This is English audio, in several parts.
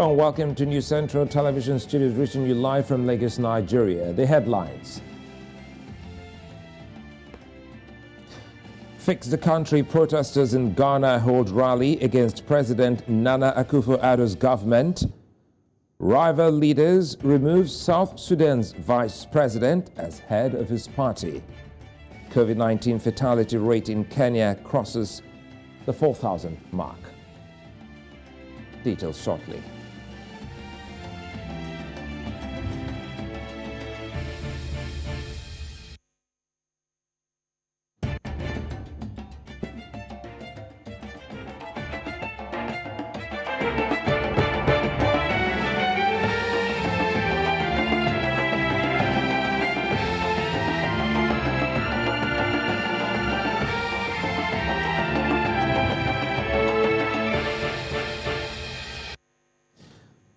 Hello and welcome to New Central Television Studios, reaching you live from Lagos, Nigeria. The headlines. Fix the country protesters in Ghana hold rally against President Nana Akufo-Addo's government. Rival leaders remove South Sudan's vice president as head of his party. COVID-19 fatality rate in Kenya crosses the 4,000 mark. Details shortly.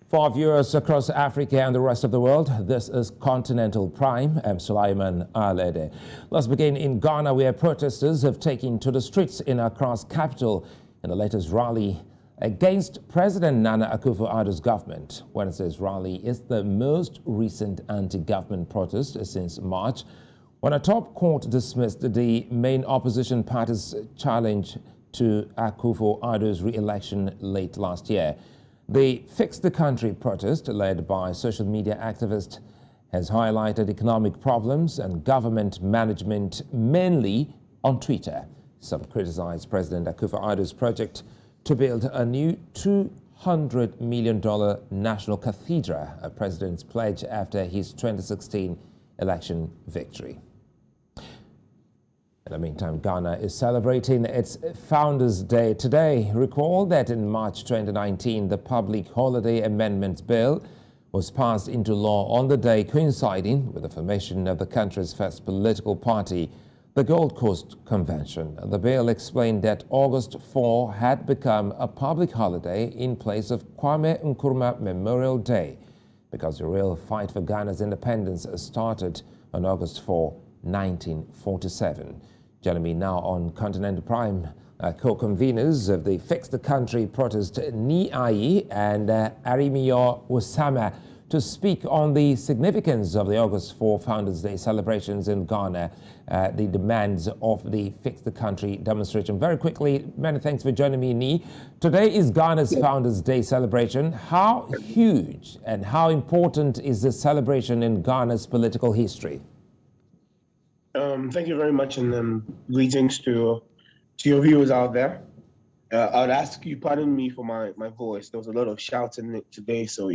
For our viewers across Africa and the rest of the world, this is Continental Prime. I'm Sulaiman Alede. Let's begin in Ghana, where protesters have taken to the streets in Accra's capital in the latest rally against President Nana Akufo-Addo's government. Wednesday's rally is the most recent anti-government protest since March, when a top court dismissed the main opposition party's challenge to Akufo-Addo's re-election late last year. The Fix the Country protest, led by social media activists, has highlighted economic problems and government management, mainly on Twitter. Some criticized President Akufo-Addo's project to build a new $200 million national cathedral, a president's pledge after his 2016 election victory. In the meantime, Ghana is celebrating its Founders' Day today. Recall that in March 2019, the Public Holiday Amendments Bill was passed into law on the day coinciding with the formation of the country's first political party, the Gold Coast Convention. The bill explained that August 4 had become a public holiday in place of Kwame Nkrumah Memorial Day, because the real fight for Ghana's independence started on August 4, 1947. Joining me now on Continental Prime, co-conveners of the Fix the Country protest, Ni Ayi and Arimiyo Osama, to speak on the significance of the August 4 Founders' Day celebrations in Ghana, the demands of the Fix the Country demonstration. Very quickly, many thanks for joining me, Ni. Today is Ghana's Founders' Day celebration. How huge and how important is this celebration in Ghana's political history? Thank you very much, and greetings to your viewers out there. I would ask you pardon me for my voice. There was a lot of shouting today, so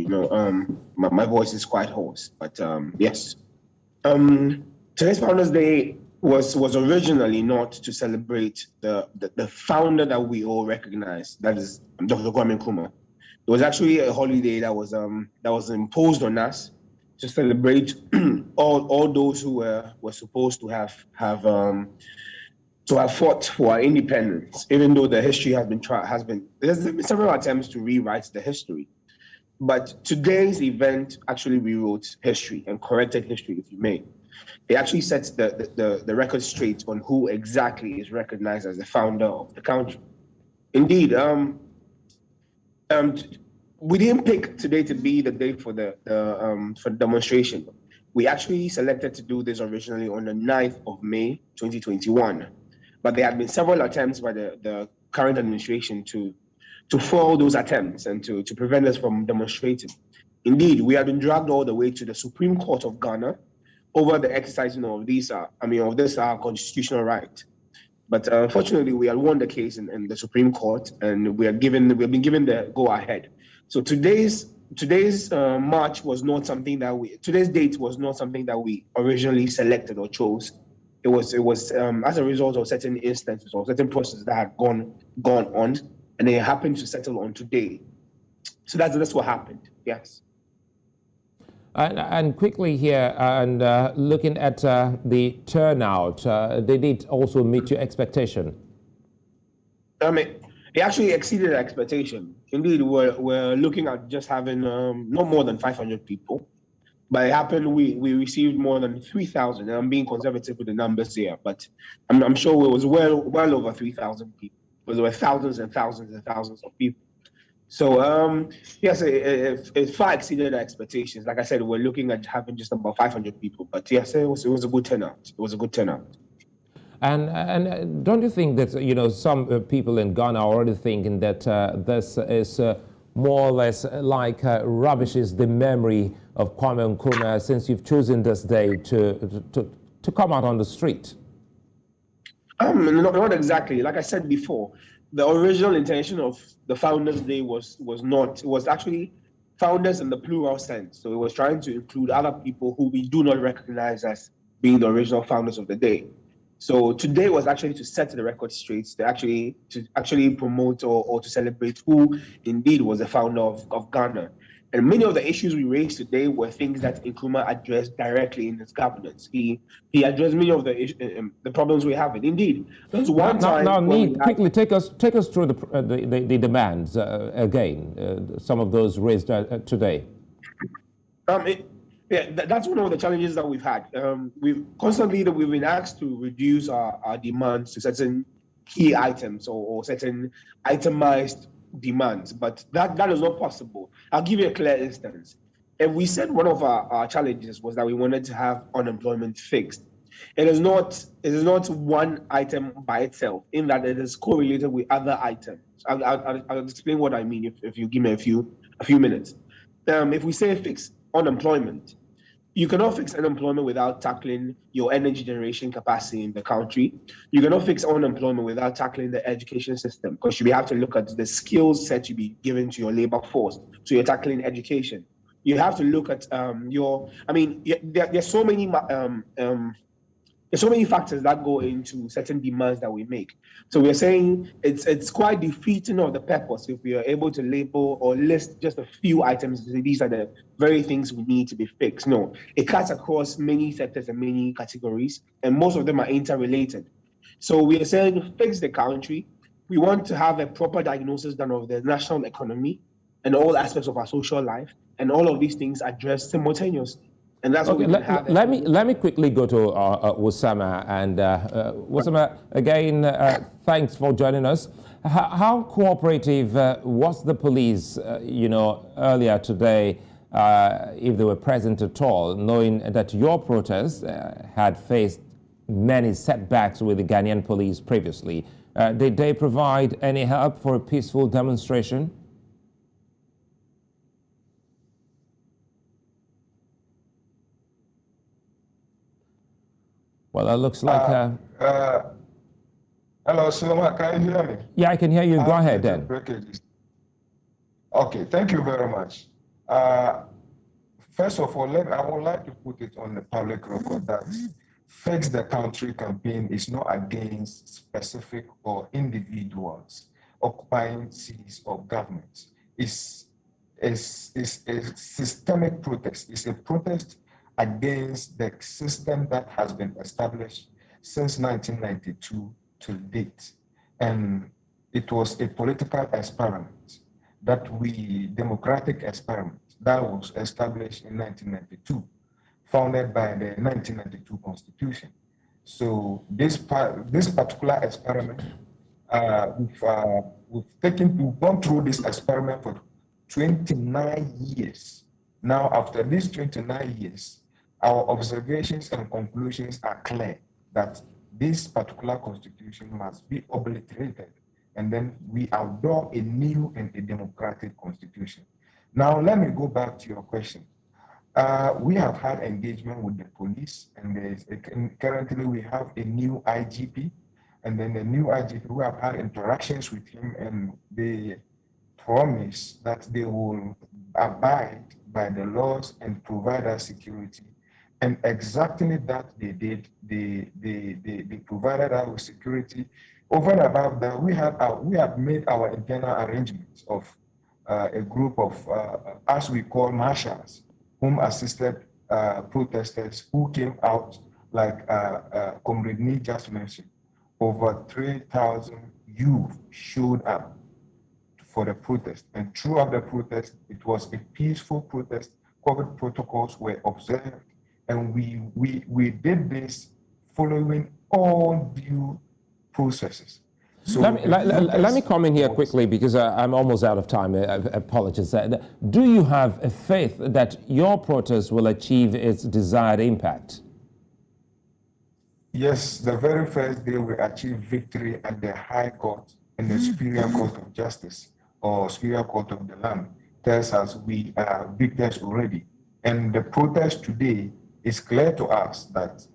my voice is quite hoarse. But yes, today's Founders Day was originally not to celebrate the founder that we all recognize, that is Dr. Kwame Nkrumah. It was actually a holiday that was imposed on us to celebrate all those who were supposed to have fought for our independence, even though the history there's been several attempts to rewrite the history. But today's event actually rewrote history and corrected history, if you may. It actually sets the record straight on who exactly is recognized as the founder of the country. Indeed, we didn't pick today to be the day for the demonstration. We actually selected to do this originally on the 9th of May, 2021. But there had been several attempts by the current administration to foil those attempts and to prevent us from demonstrating. Indeed, we have been dragged all the way to the Supreme Court of Ghana over the exercising of this constitutional right. But unfortunately, we had won the case in the Supreme Court, and we've been given the go-ahead. So today's march was not something that today's date was not something that we originally selected or chose. It was as a result of certain instances or certain processes that had gone on, and they happened to settle on today. So that's what happened. Yes. And quickly here, and looking at the turnout, they did also meet your expectation. It actually exceeded expectation. Indeed, we're looking at just having no more than 500 people. But it happened, we received more than 3,000. And I'm being conservative with the numbers here, but I'm sure it was well over 3,000 people. There were thousands and thousands and thousands of people. So yes, it far exceeded our expectations. Like I said, we're looking at having just about 500 people, but yes, it was a good turnout. It was a good turnout. And don't you think that some people in Ghana are already thinking that this is more or less like rubbishes the memory of Kwame Nkrumah, since you've chosen this day to come out on the street? Not exactly. Like I said before, the original intention of the Founders Day was not. It was actually founders in the plural sense. So it was trying to include other people who we do not recognize as being the original founders of the day. So today was actually to set the record straight, to actually promote or to celebrate who indeed was the founder of Ghana. And many of the issues we raised today were things that Nkrumah addressed directly in his governance. He addressed many of the problems we have. Indeed, there's one time Now, when we Need, had, quickly take us through the demands again. Some of those raised today. that's one of the challenges that we've had. We've been asked to reduce our demands to certain key items or certain itemized demands, but that is not possible. I'll give you a clear instance. If we said one of our challenges was that we wanted to have unemployment fixed, it is not one item by itself, in that it is correlated with other items. I'll explain what I mean if you give me a few minutes. If we say fix unemployment, you cannot fix unemployment without tackling your energy generation capacity in the country. You cannot fix unemployment without tackling the education system, because you have to look at the skills set to be given to your labor force. So you're tackling education. You have to look at there's so many factors that go into certain demands that we make. So we're saying it's quite defeating of the purpose if we are able to label or list just a few items. These are the very things we need to be fixed. No, it cuts across many sectors and many categories, and most of them are interrelated. So we are saying fix the country. We want to have a proper diagnosis done of the national economy and all aspects of our social life, and all of these things addressed simultaneously. And that's Okay, what we can have. let me quickly go to Osama. And Osama, again, thanks for joining us. How cooperative was the police, earlier today, if they were present at all, knowing that your protest had faced many setbacks with the Ghanaian police previously? Did they provide any help for a peaceful demonstration? Well, it looks like... hello, Zuma, can you hear me? Yeah, I can hear you. Go ahead, then. Okay, thank you very much. First of all, I would like to put it on the public record that Fix the Country campaign is not against specific or individuals occupying seats of government. It's a systemic protest. It's a protest against the system that has been established since 1992 to date. And it was a political experiment democratic experiment that was established in 1992, founded by the 1992 Constitution. So this particular experiment, we've gone through this experiment for 29 years. Now, after these 29 years, our observations and conclusions are clear that this particular constitution must be obliterated, and then we adopt a new and a democratic constitution. Now, let me go back to your question. We have had engagement with the police, and currently we have a new IGP, and then the new IGP, we have had interactions with him, and they promise that they will abide by the laws and provide us security. And exactly that they did. They provided us with security. Over and above that, we have made our internal arrangements of a group of, as we call, marshals, whom assisted protesters who came out, like Comrade Nee just mentioned. Over 3,000 youth showed up for the protest. And throughout the protest, it was a peaceful protest. COVID protocols were observed. And we did this following all due processes. So let me come in here quickly because I'm almost out of time. Apologies. Do you have a faith that your protest will achieve its desired impact? Yes, the very first day we achieved victory at the High Court and the Superior Court of Justice or Superior Court of the land tells us we are victors already. And the protest today is clear to us that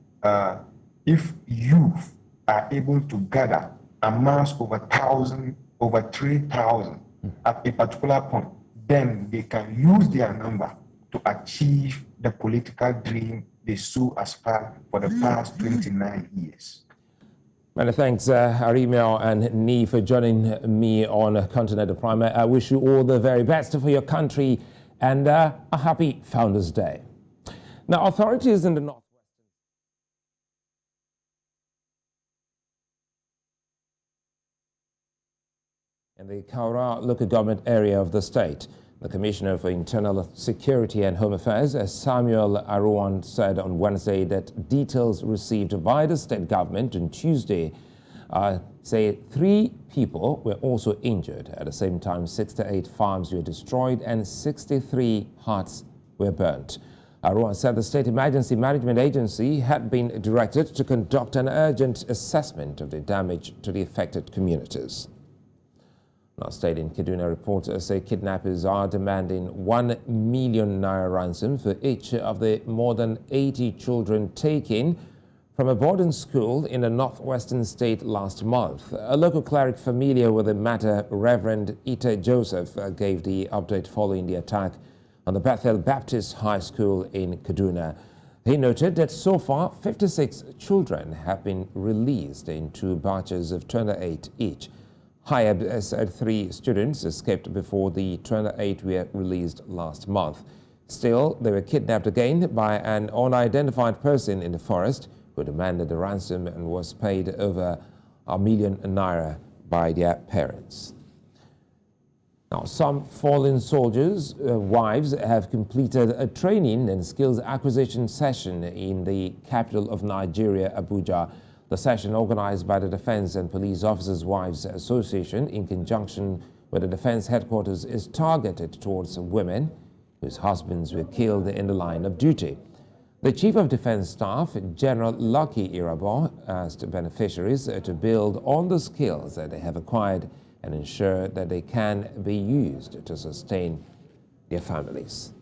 if youth are able to gather, amass over 1,000, over 3,000 at a particular point, then they can use their number to achieve the political dream they so aspire for the past 29 years. Many thanks, Arimio and Ni, for joining me on Continental Prime. I wish you all the very best for your country and a happy Founders' Day. Now, authorities in the north in the Kaura local government area of the state. The Commissioner for Internal Security and Home Affairs, Samuel Aruan, said on Wednesday that details received by the state government on Tuesday say 3 people were also injured. At the same time, 68 farms were destroyed and 63 huts were burnt. Aruan said the State Emergency Management Agency had been directed to conduct an urgent assessment of the damage to the affected communities. Now, state in Kaduna reports say kidnappers are demanding 1 million naira ransom for each of the more than 80 children taken from a boarding school in the northwestern state last month. A local cleric familiar with the matter, Reverend Ita Joseph, gave the update following the attack on the Bethel Baptist High School in Kaduna. He noted that so far 56 children have been released in 2 batches of 28 each. Hayab said 3 students escaped before the 28 were released last month. Still, they were kidnapped again by an unidentified person in the forest who demanded a ransom and was paid over 1 million naira by their parents. Now, some fallen soldiers' wives have completed a training and skills acquisition session in the capital of Nigeria, Abuja. The session, organized by the Defense and Police Officers' Wives Association in conjunction with the Defense Headquarters, is targeted towards women whose husbands were killed in the line of duty. The Chief of Defense Staff, General Lucky Irabor, asked beneficiaries to build on the skills that they have acquired and ensure that they can be used to sustain their families.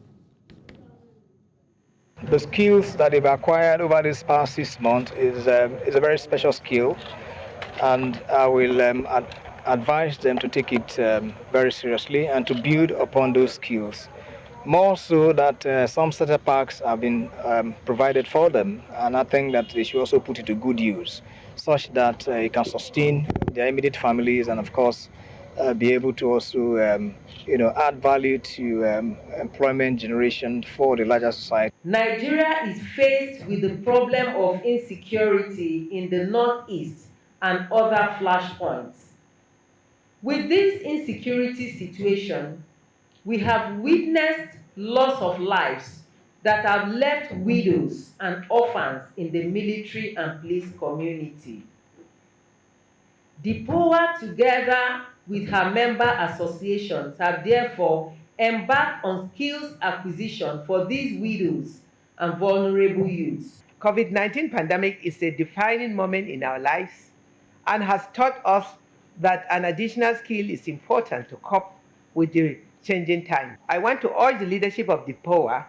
The skills that they've acquired over this past 6 months is a very special skill, and I will advise them to take it very seriously and to build upon those skills. More so that some starter packs have been provided for them, and I think that they should also put it to good use, such that it can sustain their immediate families and, of course, be able to also add value to employment generation for the larger society. Nigeria is faced with the problem of insecurity in the northeast and other flashpoints. With this insecurity situation, we have witnessed loss of lives that have left widows and orphans in the military and police community. The POA, together with her member associations, have therefore embarked on skills acquisition for these widows and vulnerable youths. COVID-19 pandemic is a defining moment in our lives and has taught us that an additional skill is important to cope with the changing time. I want to urge the leadership of the POA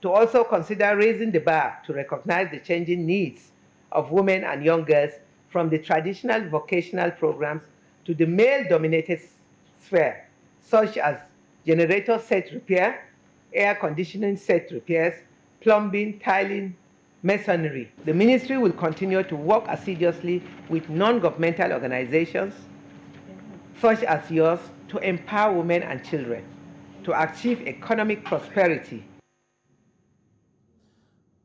to also consider raising the bar to recognize the changing needs of women and young girls from the traditional vocational programs to the male-dominated sphere, such as generator set repair, air conditioning set repairs, plumbing, tiling, masonry. The ministry will continue to work assiduously with non-governmental organizations, such as yours, to empower women and children to achieve economic prosperity.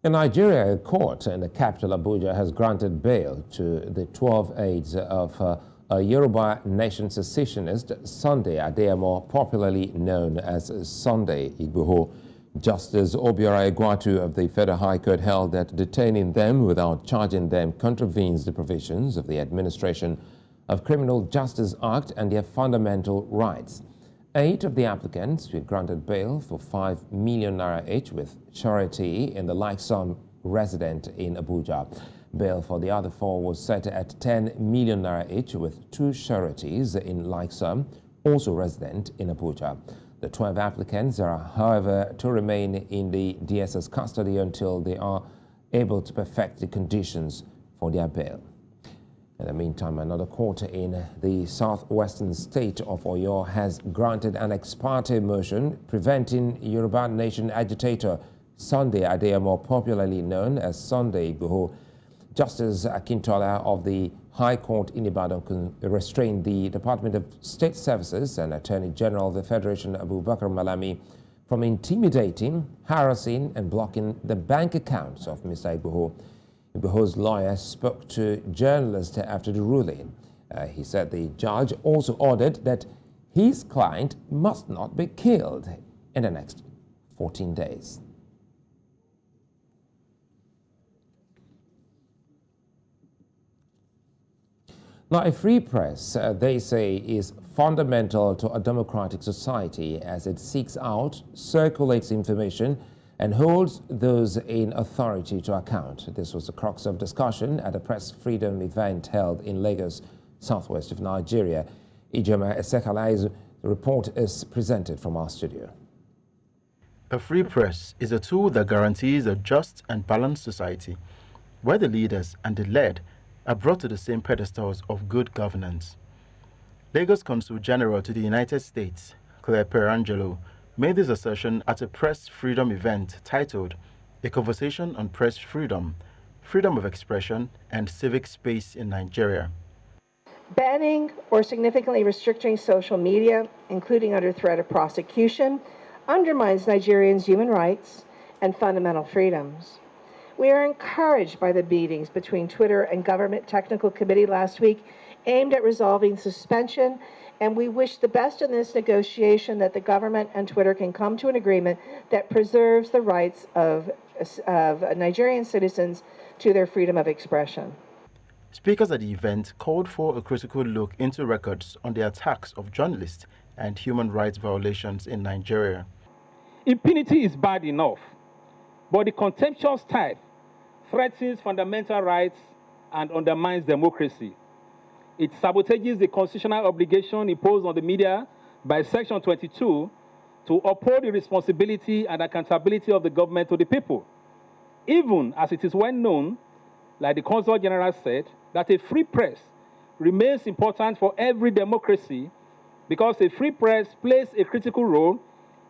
In Nigeria, a court in the capital Abuja has granted bail to the 12 aides of a Yoruba nation secessionist, Sunday Adeyemo, popularly known as Sunday Igboho. Justice Obiora Egwatu of the Federal High Court held that detaining them without charging them contravenes the provisions of the Administration of Criminal Justice Act and their fundamental rights. 8 of the applicants were granted bail for 5 million naira each with surety in the like sum resident in Abuja. Bail for the other 4 was set at 10 million naira each with 2 sureties in like sum, also resident in Abuja. The 12 applicants are, however, to remain in the DSS custody until they are able to perfect the conditions for their bail. In the meantime, another court in the southwestern state of Oyo has granted an ex parte motion preventing Yoruba Nation agitator Sunday Adeyemo, popularly known as Sunday Igboho. Justice Akintola of the High Court in Ibadan restrained the Department of State Services and Attorney General of the Federation, Abubakar Malami, from intimidating, harassing, and blocking the bank accounts of Mr. Igboho. Igboho's lawyer spoke to journalists after the ruling. He said the judge also ordered that his client must not be killed in the next 14 days. Now, a free press, they say, is fundamental to a democratic society as it seeks out, circulates information, and holds those in authority to account. This was the crux of discussion at a press freedom event held in Lagos, southwest of Nigeria. Ijoma Esekalai's report is presented from our studio. A free press is a tool that guarantees a just and balanced society, where the leaders and the led are brought to the same pedestals of good governance. Lagos Consul General to the United States, Claire Perangelo, made this assertion at a press freedom event titled A Conversation on Press Freedom, Freedom of Expression, and Civic Space in Nigeria. Banning or significantly restricting social media, including under threat of prosecution, undermines Nigerians' human rights and fundamental freedoms. We are encouraged by the meetings between Twitter and Government Technical Committee last week aimed at resolving suspension, and we wish the best in this negotiation that the government and Twitter can come to an agreement that preserves the rights of Nigerian citizens to their freedom of expression. Speakers at the event called for a critical look into records on the attacks of journalists and human rights violations in Nigeria. Impunity is bad enough, but the contemptuous type threatens fundamental rights and undermines democracy. It sabotages the constitutional obligation imposed on the media by Section 22 to uphold the responsibility and accountability of the government to the people, even as it is well known, like the Consul General said, that a free press remains important for every democracy because a free press plays a critical role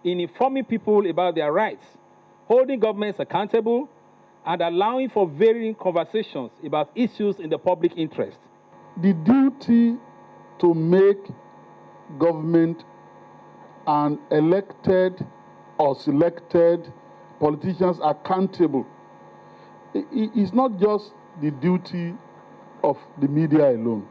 in informing people about their rights, holding governments accountable, and allowing for varying conversations about issues in the public interest. The duty to make government and elected or selected politicians accountable is not just the duty of the media alone.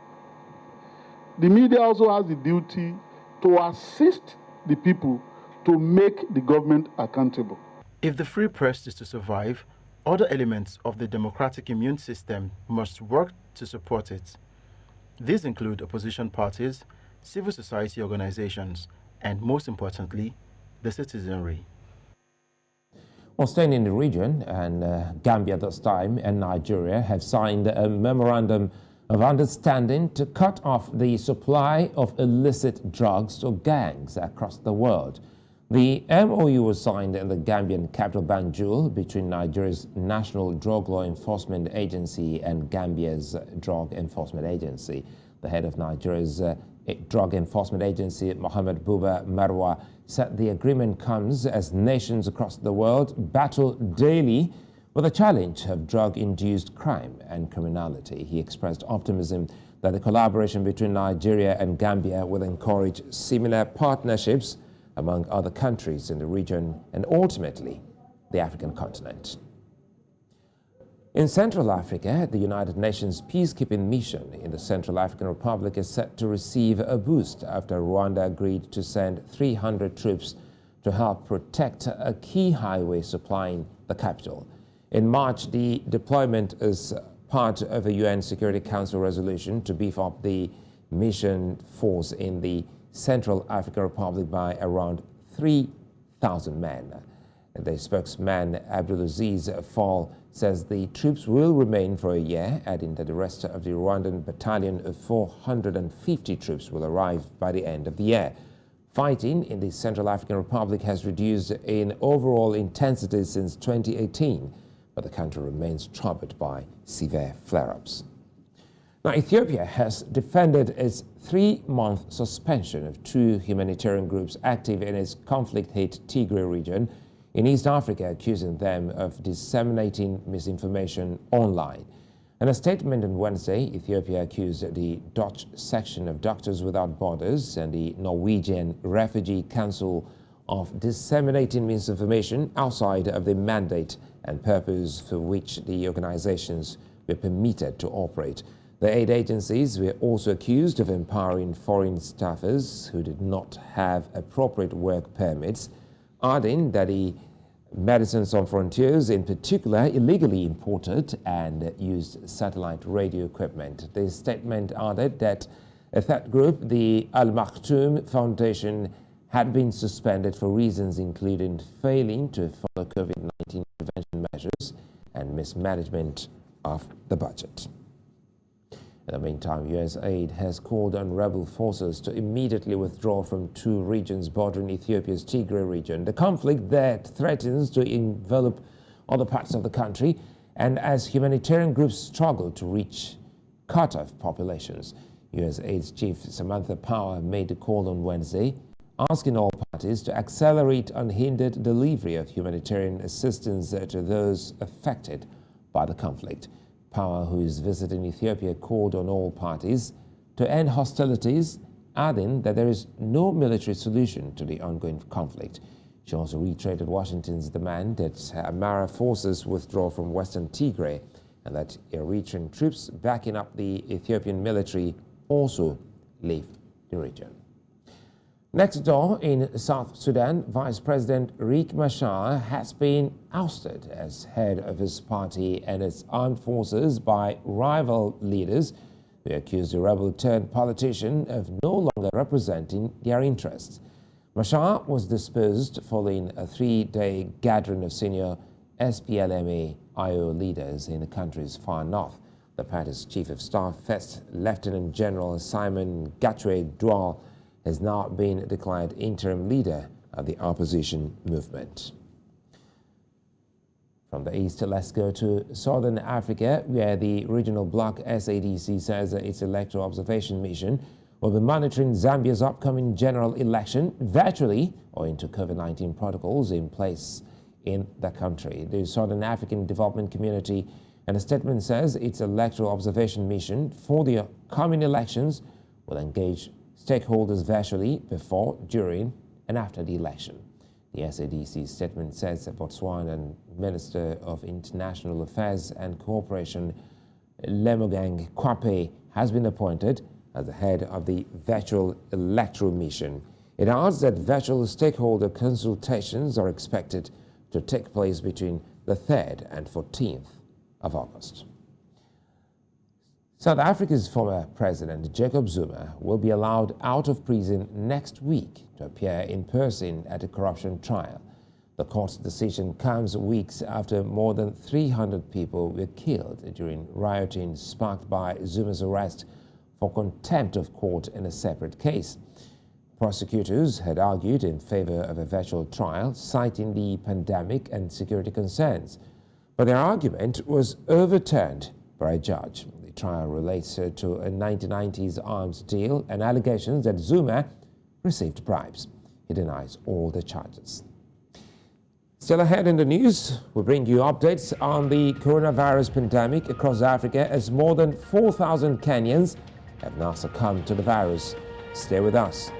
The media also has the duty to assist the people to make the government accountable. If the free press is to survive, other elements of the democratic immune system must work to support it. These include opposition parties, civil society organizations, and most importantly, the citizenry. Well, staying in the region, and Gambia this time and Nigeria have signed a memorandum of understanding to cut off the supply of illicit drugs to gangs across the world. The MOU was signed in the Gambian capital Banjul between Nigeria's National Drug Law Enforcement Agency and Gambia's Drug Enforcement Agency. The head of Nigeria's Drug Enforcement Agency, Mohammed Buba Marwa, said the agreement comes as nations across the world battle daily with the challenge of drug-induced crime and criminality. He expressed optimism that the collaboration between Nigeria and Gambia will encourage similar partnerships among other countries in the region and ultimately the African continent. In Central Africa, the United Nations Peacekeeping mission in the Central African Republic is set to receive a boost after Rwanda agreed to send 300 troops to help protect a key highway supplying the capital. In March, the deployment is part of a UN Security Council resolution to beef up the mission force in the Central African Republic by around 3,000 men. The spokesman Abdulaziz Fall says the troops will remain for a year, adding that the rest of the Rwandan battalion of 450 troops will arrive by the end of the year. Fighting in the Central African Republic has reduced in overall intensity since 2018, but the country remains troubled by severe flare-ups. Now, Ethiopia has defended its 3-month suspension of 2 humanitarian groups active in its conflict-hit Tigray region in East Africa, accusing them of disseminating misinformation online. In a statement on Wednesday, Ethiopia accused the Dutch section of Doctors Without Borders and the Norwegian Refugee Council of disseminating misinformation outside of the mandate and purpose for which the organizations were permitted to operate. The aid agencies were also accused of empowering foreign staffers who did not have appropriate work permits, adding that the Medicines Sans Frontiers, in particular, illegally imported and used satellite radio equipment. The statement added that a third group, the Al Maktoum Foundation, had been suspended for reasons including failing to follow COVID-19 prevention measures and mismanagement of the budget. In the meantime, U.S. aid has called on rebel forces to immediately withdraw from 2 regions bordering Ethiopia's Tigray region. The conflict there threatens to envelop other parts of the country, and as humanitarian groups struggle to reach cut-off populations, U.S. aid's chief Samantha Power made the call on Wednesday, asking all parties to accelerate unhindered delivery of humanitarian assistance to those affected by the conflict. Power, who is visiting Ethiopia, called on all parties to end hostilities, adding that there is no military solution to the ongoing conflict. She also reiterated Washington's demand that Amhara forces withdraw from western Tigray and that Eritrean troops backing up the Ethiopian military also leave the region. Next door in South Sudan, Vice President Riek Machar has been ousted as head of his party and its armed forces by rival leaders who accuse the rebel-turned-politician of no longer representing their interests. Machar was dispersed following a 3-day gathering of senior SPLMA-IO leaders in the country's far north. The party's chief of staff, First Lieutenant General Simon Gatwe Dual, has now been declared interim leader of the opposition movement. From the east, let's go to Southern Africa, where the regional bloc SADC says that its electoral observation mission will be monitoring Zambia's upcoming general election virtually owing to COVID-19 protocols in place in the country. The Southern African Development Community, and a statement says its electoral observation mission for the coming elections will engage stakeholders virtually before, during, and after the election. The SADC statement says that Botswana Minister of International Affairs and Cooperation, Lemogang Kwape, has been appointed as the head of the virtual electoral mission. It adds that virtual stakeholder consultations are expected to take place between the 3rd and 14th of August. South Africa's former president, Jacob Zuma, will be allowed out of prison next week to appear in person at a corruption trial. The court's decision comes weeks after more than 300 people were killed during rioting sparked by Zuma's arrest for contempt of court in a separate case. Prosecutors had argued in favor of a virtual trial, citing the pandemic and security concerns, but their argument was overturned by a judge. The trial relates to a 1990s arms deal and allegations that Zuma received bribes. He denies all the charges. Still ahead in the news, we bring you updates on the coronavirus pandemic across Africa as more than 4,000 Kenyans have now succumbed to the virus. Stay with us.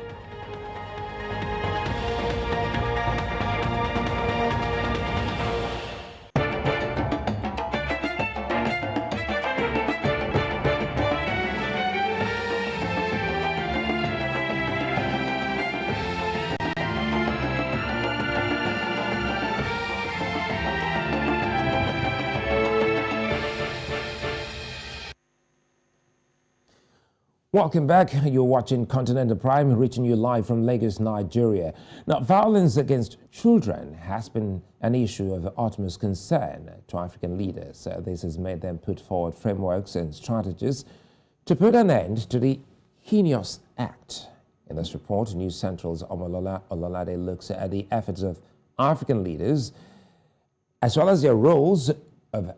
Welcome back. You're watching Continental Prime, reaching you live from Lagos, Nigeria. Now, violence against children has been an issue of utmost concern to African leaders. This has made them put forward frameworks and strategies to put an end to the heinous act. In this report, News Central's Omolola Ololade looks at the efforts of African leaders as well as their roles of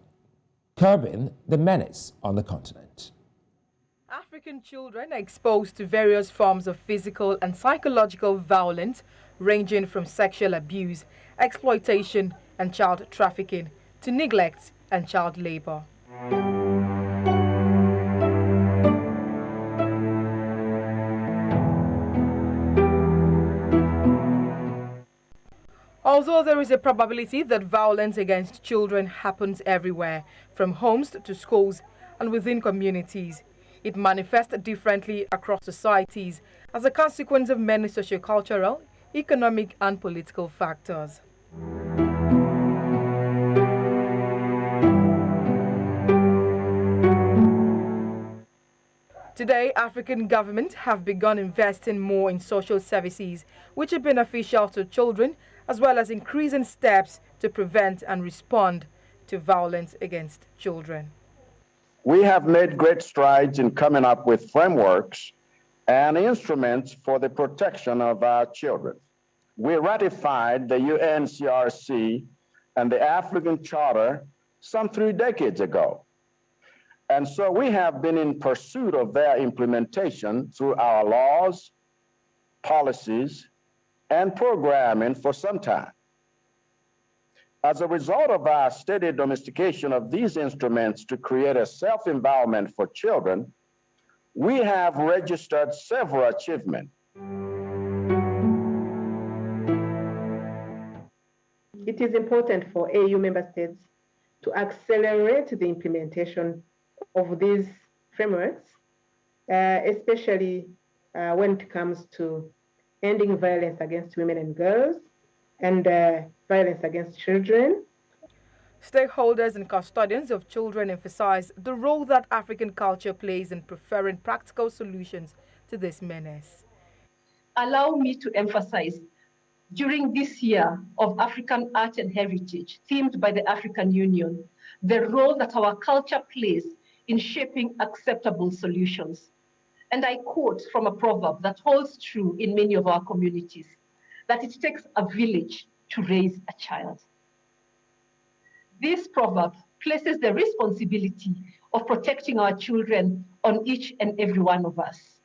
curbing the menace on the continent. African children are exposed to various forms of physical and psychological violence, ranging from sexual abuse, exploitation, and child trafficking to neglect and child labor. Although there is a probability that violence against children happens everywhere, from homes to schools and within communities, it manifests differently across societies as a consequence of many sociocultural, economic, and political factors. Today, African governments have begun investing more in social services, which are beneficial to children, as well as increasing steps to prevent and respond to violence against children. We have made great strides in coming up with frameworks and instruments for the protection of our children. We ratified the UNCRC and the African Charter some 3 decades ago. And so we have been in pursuit of their implementation through our laws, policies, and programming for some time. As a result of our steady domestication of these instruments to create a safe environment for children, we have registered several achievements. It is important for AU member states to accelerate the implementation of these frameworks, especially when it comes to ending violence against women and girls and violence against children. Stakeholders and custodians of children emphasize the role that African culture plays in preferring practical solutions to this menace. Allow me to emphasize, during this year of African art and heritage, themed by the African Union, the role that our culture plays in shaping acceptable solutions. And I quote from a proverb that holds true in many of our communities, that it takes a village to raise a child. This proverb places the responsibility of protecting our children on each and every one of us.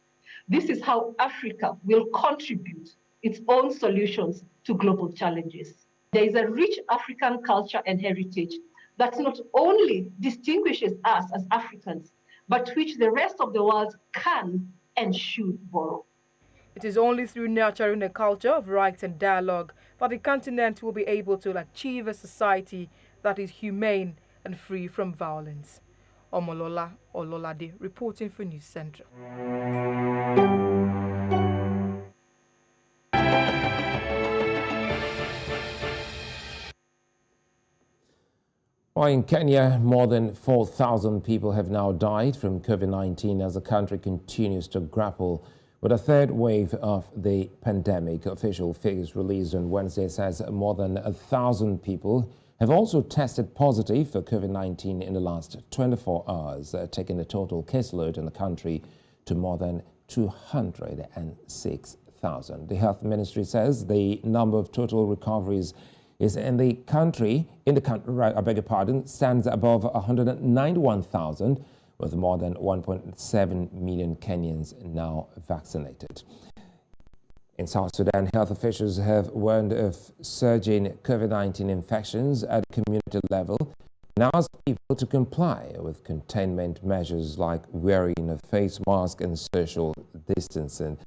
This is how Africa will contribute its own solutions to global challenges. There is a rich African culture and heritage that not only distinguishes us as Africans, but which the rest of the world can and should borrow. It is only through nurturing a culture of rights and dialogue that the continent will be able to achieve a society that is humane and free from violence. Omolola Ololade, reporting for News Central. Well, in Kenya, more than 4,000 people have now died from COVID-19 as the country continues to grapple with a third wave of the pandemic. Official figures released on Wednesday says more than 1,000 people have also tested positive for COVID-19 in the last 24 hours, taking the total caseload in the country to more than 206,000. The health ministry says the number of total recoveries is in the country, stands above 191,000, with more than 1.7 million Kenyans now vaccinated. In South Sudan, health officials have warned of surging COVID-19 infections at the community level and asked people to comply with containment measures like wearing a face mask and social distancing.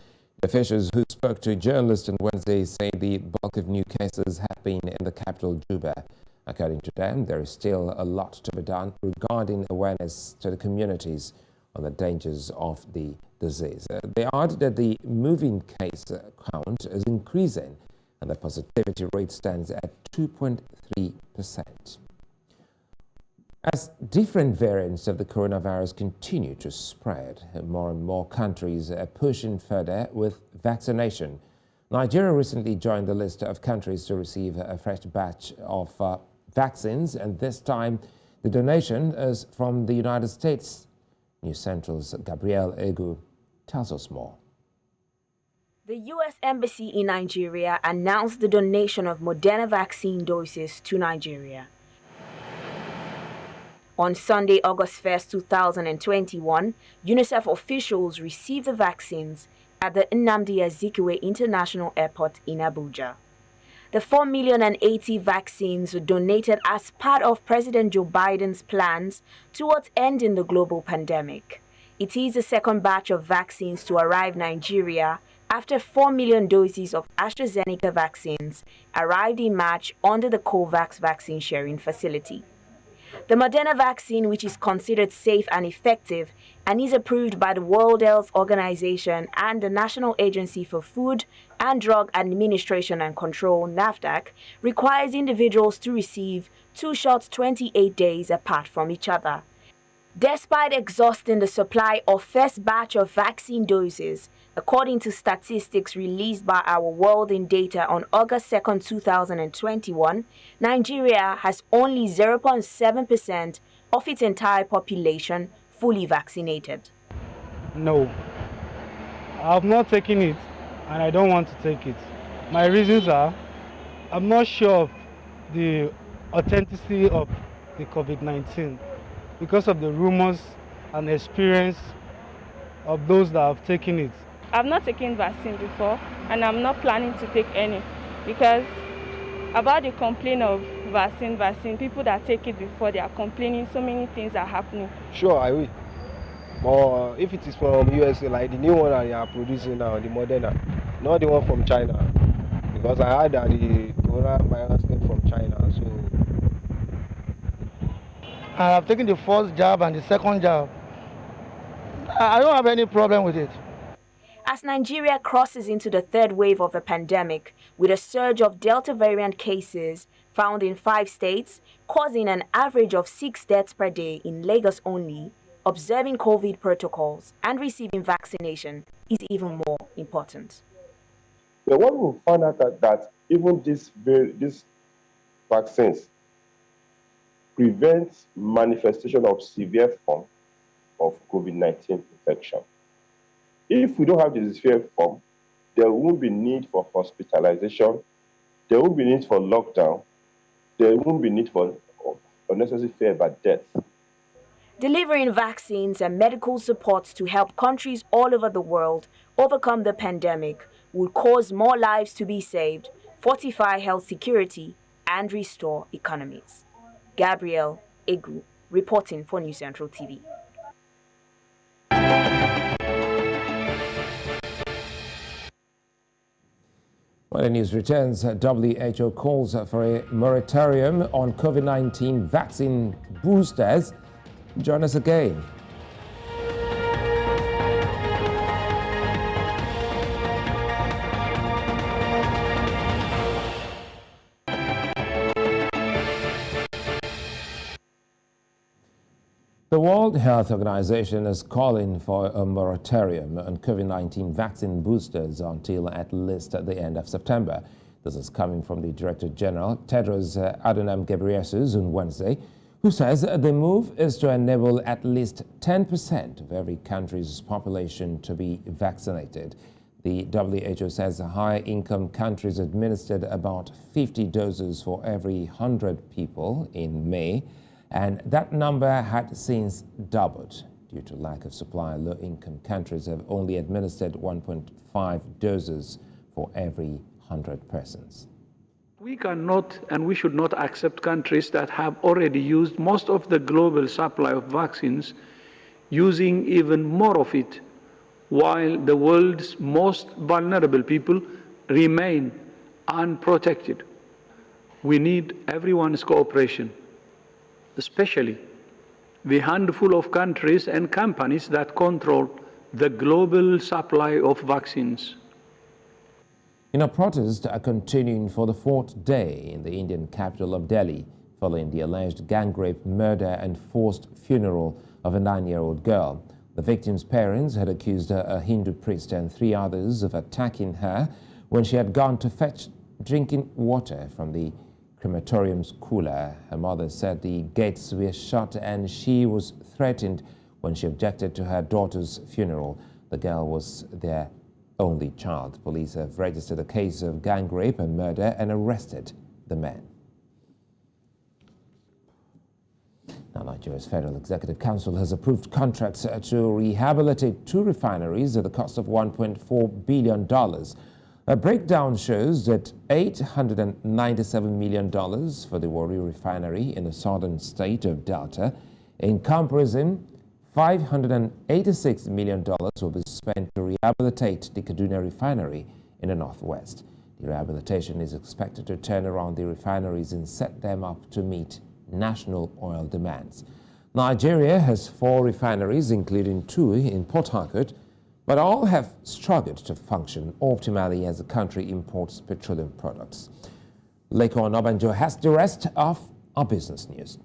The officials who spoke to journalists on Wednesday say the bulk of new cases have been in the capital, Juba. According to them, there is still a lot to be done regarding awareness to the communities on the dangers of the disease. They add that the moving case count is increasing and the positivity rate stands at 2.3%. As different variants of the coronavirus continue to spread, more and more countries are pushing further with vaccination. Nigeria recently joined the list of countries to receive a fresh batch of vaccines, and this time the donation is from the United States. News Central's Gabrielle Egu tells us more. The U.S. Embassy in Nigeria announced the donation of Moderna vaccine doses to Nigeria. On Sunday, August 1st, 2021, UNICEF officials received the vaccines at the Nnamdi Azikiwe International Airport in Abuja. The 4,080,000 vaccines were donated as part of President Joe Biden's plans towards ending the global pandemic. It is the second batch of vaccines to arrive Nigeria after 4 million doses of AstraZeneca vaccines arrived in March under the COVAX vaccine sharing facility. The Moderna vaccine, which is considered safe and effective and is approved by the World Health Organization and the National Agency for Food and Drug Administration and Control, NAFDAC, requires individuals to receive 2 shots 28 days apart from each other. Despite exhausting the supply of first batch of vaccine doses, according to statistics released by our World in Data on August 2, 2021, Nigeria has only 0.7% of its entire population fully vaccinated. No, I've not taken it and I don't want to take it. My reasons are, I'm not sure of the authenticity of the COVID-19 because of the rumors and experience of those that have taken it. I've not taken vaccine before and I'm not planning to take any because about the complaint of vaccine, people that take it before, they are complaining so many things are happening. Sure, I will. But if it is from USA, like the new one that they are producing now, the Moderna, not the one from China, because I heard that the coronavirus came from China, so. I have taken the first jab and the second jab. I don't have any problem with it. As Nigeria crosses into the third wave of the pandemic, with a surge of Delta variant cases found in 5 states, causing an average of 6 deaths per day in Lagos only, observing COVID protocols and receiving vaccination is even more important. The one who found out that even these vaccines prevent manifestation of severe form of COVID-19 infection. If we don't have the severe form, there won't be need for hospitalization, there won't be need for lockdown, there won't be need for unnecessary fear about death. Delivering vaccines and medical support to help countries all over the world overcome the pandemic will cause more lives to be saved, fortify health security, and restore economies. Gabrielle Egu, reporting for News Central TV. When the news returns, WHO calls for a moratorium on COVID-19 vaccine boosters. Join us again. The World Health Organization is calling for a moratorium on COVID-19 vaccine boosters until at least the end of September. This is coming from the Director General, Tedros Adhanom Ghebreyesus, on Wednesday, who says the move is to enable at least 10% of every country's population to be vaccinated. The WHO says high-income countries administered about 50 doses for every 100 people in May, and that number had since doubled. Due to lack of supply, low-income countries have only administered 1.5 doses for every 100 persons. We cannot and we should not accept countries that have already used most of the global supply of vaccines, using even more of it, while the world's most vulnerable people remain unprotected. We need everyone's cooperation, especially the handful of countries and companies that control the global supply of vaccines. Protests are continuing for the 4th day in the Indian capital of Delhi following the alleged gang rape, murder, and forced funeral of a 9-year-old girl. The victim's parents had accused a Hindu priest and 3 others of attacking her when she had gone to fetch drinking water from the crematorium's cooler. Her mother said the gates were shut and she was threatened when she objected to her daughter's funeral. The girl was their only child. Police have registered a case of gang rape and murder and arrested the men. Now, Nigeria's Federal Executive Council has approved contracts to rehabilitate 2 refineries at the cost of $1.4 billion. A breakdown shows that $897 million for the Warri refinery in the southern state of Delta. In comparison, $586 million will be spent to rehabilitate the Kaduna refinery in the northwest. The rehabilitation is expected to turn around the refineries and set them up to meet national oil demands. Nigeria has 4 refineries, including 2 in Port Harcourt, but all have struggled to function optimally as the country imports petroleum products. Lekon Obanjo has the rest of our business news.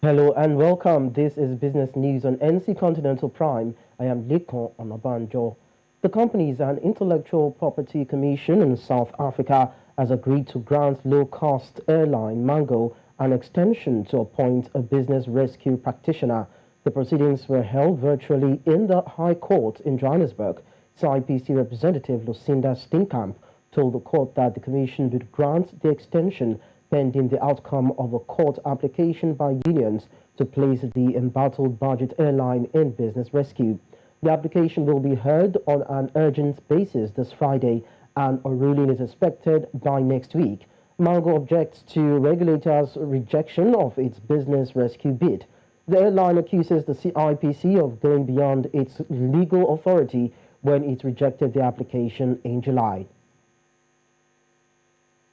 Hello and welcome. This is business news on NC Continental Prime. I am Lekon Onabanjo. The Companies and Intellectual Property Commission in South Africa has agreed to grant low-cost airline Mango an extension to appoint a business rescue practitioner. The proceedings were held virtually in the High Court in Johannesburg. IPC representative Lucinda Steenkamp told the court that the commission would grant the extension pending the outcome of a court application by unions to place the embattled budget airline in business rescue. The application will be heard on an urgent basis this Friday, and a ruling is expected by next week. Mango objects to regulators' rejection of its business rescue bid. The airline accuses the CIPC of going beyond its legal authority when it rejected the application in July.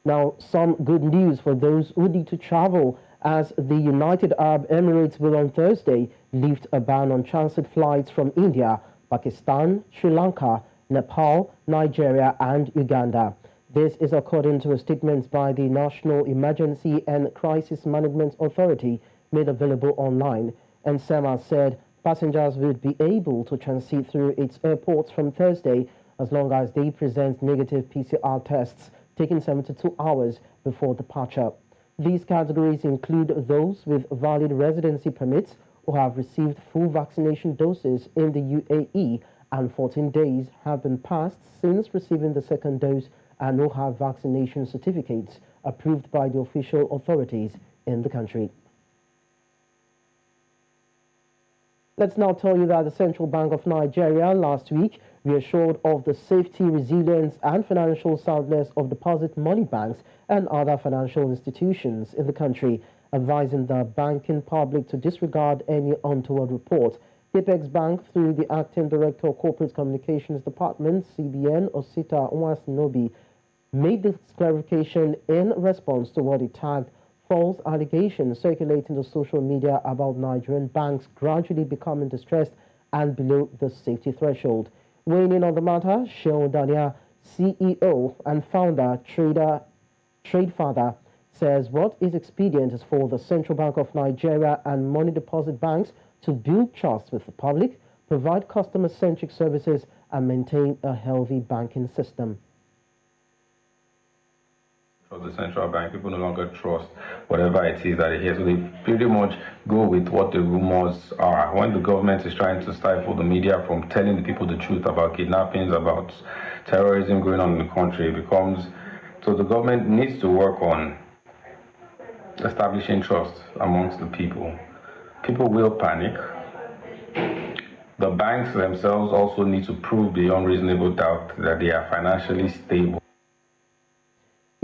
Now, some good news for those who need to travel, as the United Arab Emirates will on Thursday lift a ban on transit flights from India, Pakistan, Sri Lanka, Nepal, Nigeria and Uganda. This is according to a statement by the National Emergency and Crisis Management Authority made available online. And SEMA said passengers would be able to transit through its airports from Thursday as long as they present negative PCR tests taken 72 hours before departure. These categories include those with valid residency permits who have received full vaccination doses in the UAE and 14 days have been passed since receiving the second dose and who have vaccination certificates approved by the official authorities in the country. Let's now tell you that the Central Bank of Nigeria last week reassured of the safety, resilience and financial soundness of deposit money banks and other financial institutions in the country, advising the banking public to disregard any untoward report. Apex Bank, through the Acting Director of Corporate Communications Department, CBN, Osita Nwasinobi, made this clarification in response to what it tagged false allegations circulating on social media about Nigerian banks gradually becoming distressed and below the safety threshold. Weighing in on the matter, Sheon Dania, CEO and founder, TradeFather, says what is expedient is for the Central Bank of Nigeria and money deposit banks to build trust with the public, provide customer-centric services, and maintain a healthy banking system. For the central bank, people no longer trust whatever it is that they hear, so they pretty much go with what the rumors are. When the government is trying to stifle the media from telling the people the truth about kidnappings, about terrorism going on in the country, it becomes, so the government needs to work on establishing trust amongst the people. People will panic. The banks themselves also need to prove beyond reasonable doubt that they are financially stable.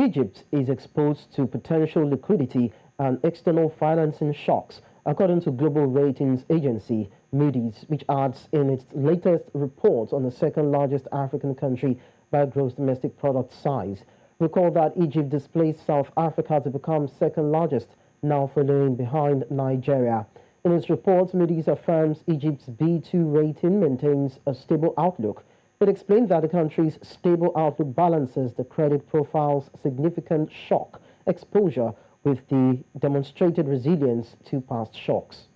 Egypt is exposed to potential liquidity and external financing shocks, according to global ratings agency Moody's, which adds in its latest report on the second largest African country by gross domestic product size. Recall that Egypt displaced South Africa to become second largest, now following behind Nigeria. In its report, Moody's affirms Egypt's B2 rating maintains a stable outlook. It explained that the country's stable outlook balances the credit profile's significant shock exposure with the demonstrated resilience to past shocks.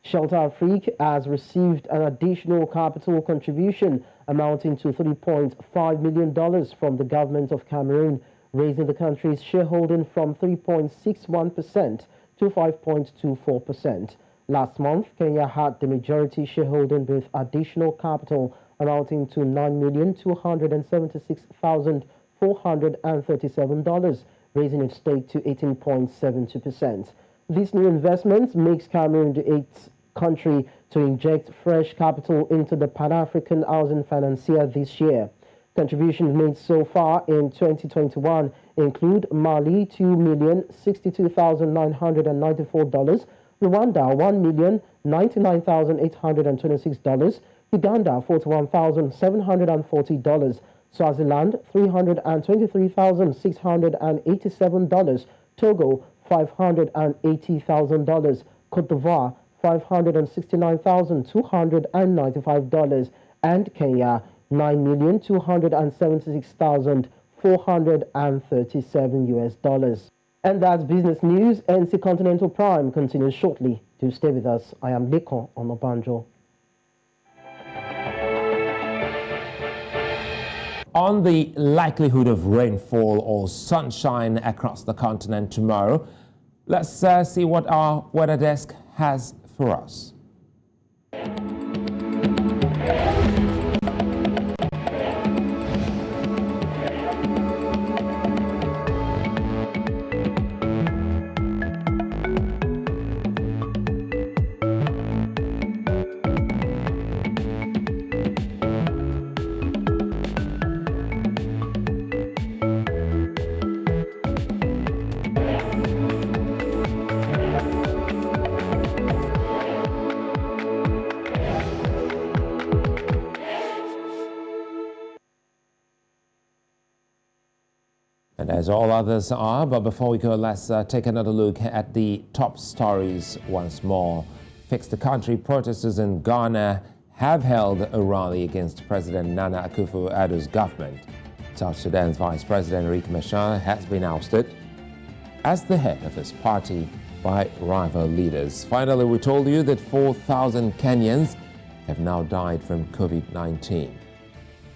Shelter Afrique has received an additional capital contribution amounting to $3.5 million from the government of Cameroon, raising the country's shareholding from 3.61% to 5.24%. Last month, Kenya had the majority shareholding with additional capital amounting to $9,276,437, raising its stake to 18.72%. This new investment makes Cameroon the eighth country to inject fresh capital into the Pan-African housing financier this year. Contributions made so far in 2021 include Mali $2,062,994, Rwanda $1,099,826, Uganda $41,740, Swaziland $323,687, Togo $580,000, Cote d'Ivoire $569,295, and Kenya $9,276,437 And that's business news. NC Continental Prime continues shortly. Do stay with us. I am Lekon Onobanjo. On the likelihood of rainfall or sunshine across the continent tomorrow, let's see what our weather desk has for us. And as all others are, but before we go, let's take another look at the top stories once more. Fix the Country protesters in Ghana have held a rally against President Nana Akufo-Addo's government. South Sudan's Vice President Riek Machar has been ousted as the head of his party by rival leaders. Finally, we told you that 4,000 Kenyans have now died from COVID-19.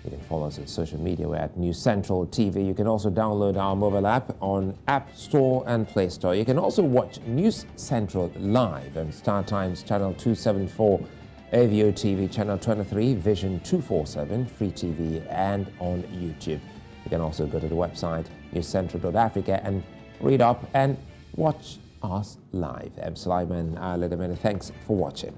You can follow us on social media. We're at News Central TV. You can also download our mobile app on App Store and Play Store. You can also watch News Central live on Star Times Channel 274, AVO TV Channel 23, Vision 247, Free TV, and on YouTube. You can also go to the website newscentral.africa and read up and watch us live. I'm Sulaiman Aladamani. Thanks for watching.